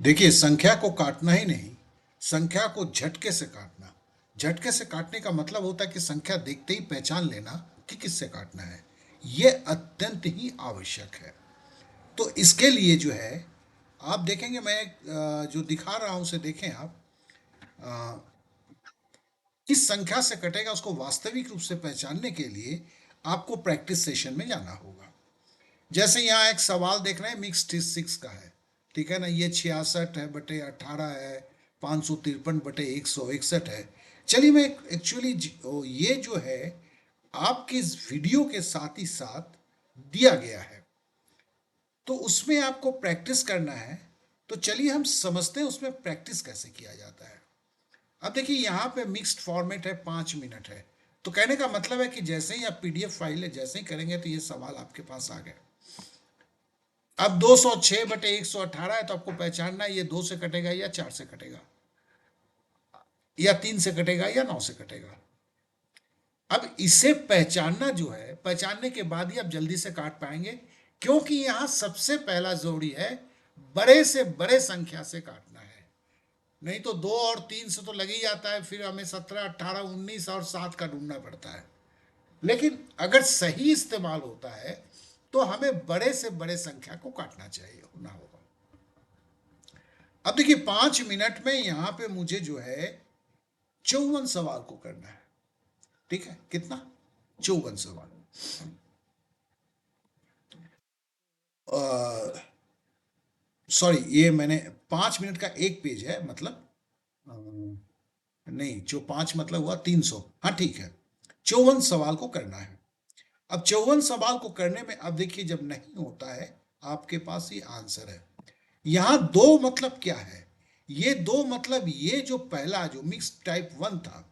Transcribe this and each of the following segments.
देखिए, संख्या को काटना ही नहीं, संख्या को झटके से काटना। झटके से काटने का मतलब होता है कि संख्या देखते ही पहचान लेना कि किससे काटना है। यह अत्यंत ही आवश्यक है। तो इसके लिए जो है, आप देखेंगे, मैं जो दिखा रहा हूं उसे देखें आप। किस संख्या से कटेगा उसको वास्तविक रूप से पहचानने के लिए आपको प्रैक्टिस सेशन में जाना होगा। जैसे यहाँ एक सवाल देख रहे हैं, मिक्स 6 का है, ठीक है ना। ये 66 है बटे 18 है, 553 बटे 161 है। चलिए, मैं एक्चुअली ये जो है आपके इस वीडियो के साथ ही साथ दिया गया है, तो उसमें आपको प्रैक्टिस करना है। तो चलिए हम समझते हैं उसमें प्रैक्टिस कैसे किया जाता है। अब देखिए, यहाँ पे मिक्स्ड फॉर्मेट है, 5 मिनट है। तो कहने का मतलब है कि जैसे ही आप पीडीएफ फाइल है जैसे ही करेंगे तो ये सवाल आपके पास आ गए। अब 206 बटे 118 है, तो आपको पहचानना है ये 2 से कटेगा या 4 से कटेगा, या 3 से कटेगा या 9 से कटेगा। अब इसे पहचानना जो है, पहचानने के बाद ही आप जल्दी से काट पाएंगे, क्योंकि यहां सबसे पहला जरूरी है बड़े से बड़े संख्या से काटना है। नहीं तो 2 और 3 से तो लग ही जाता है, फिर हमें 17, 18, 19 और 7 का ढूंढना पड़ता है। लेकिन अगर सही इस्तेमाल होता है तो हमें बड़े से बड़े संख्या को काटना चाहिए होना होगा। अब देखिए, 5 मिनट में यहां पे मुझे जो है 54 सवाल को करना है, ठीक है। कितना? 54 सवाल। सॉरी, ये मैंने 5 मिनट का एक पेज है, मतलब नहीं, जो 5 मतलब हुआ 300। हाँ ठीक है, 54 सवाल को करना है। अब 54 सवाल को करने में, अब देखिए, जब नहीं होता है आपके पास ही आंसर है। यहां दो मतलब क्या है? ये दो मतलब, ये जो पहला जो मिक्स टाइप 1 था,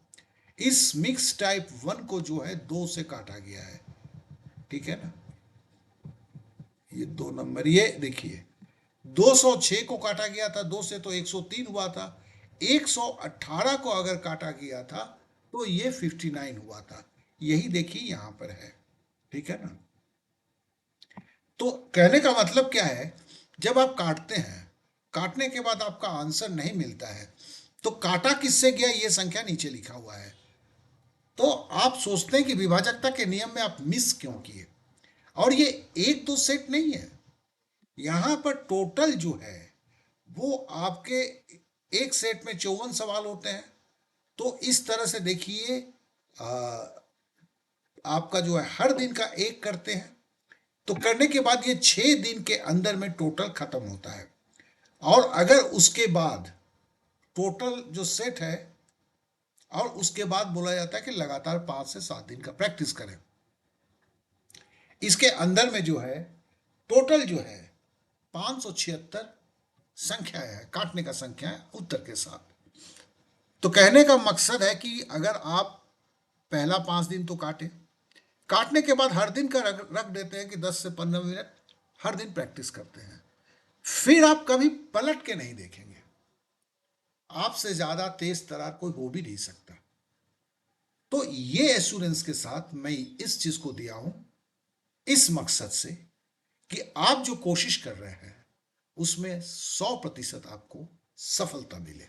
इस मिक्स टाइप 1 को जो है 2 से काटा गया है, ठीक है ना। ये 2 नंबर, ये देखिए 206 को काटा गया था 2 से, तो 103 हुआ था। 118 को अगर काटा गया था तो ये 59 हुआ था। यही देखिए यहां पर है, ठीक है ना। तो कहने का मतलब क्या है, जब आप काटते हैं, काटने के बाद आपका आंसर नहीं मिलता है, तो काटा किससे गया ये संख्या नीचे लिखा हुआ है। तो आप सोचते हैं कि विभाजकता के नियम में आप मिस क्यों किए। और ये एक दो सेट नहीं है, यहां पर टोटल जो है वो आपके एक सेट में 54 सवाल होते हैं। तो इस तरह से देखिए, आपका जो है हर दिन का एक करते हैं, तो करने के बाद ये 6 दिन के अंदर में टोटल खत्म होता है। और अगर उसके बाद टोटल जो सेट है, और उसके बाद बोला जाता है कि लगातार 5 से 7 दिन का प्रैक्टिस करें। इसके अंदर में जो है टोटल जो है 576 संख्या है, काटने का संख्या है उत्तर के साथ। तो कहने का मकसद है कि अगर आप पहला 5 दिन तो काटे, काटने के बाद हर दिन का रख देते हैं कि 10 से 15 मिनट हर दिन प्रैक्टिस करते हैं, फिर आप कभी पलट के नहीं देखेंगे। आपसे ज्यादा तेज तरार कोई हो भी नहीं सकता। तो ये एश्योरेंस के साथ मैं इस चीज को दिया हूं, इस मकसद से कि आप जो कोशिश कर रहे हैं उसमें 100% आपको सफलता मिले।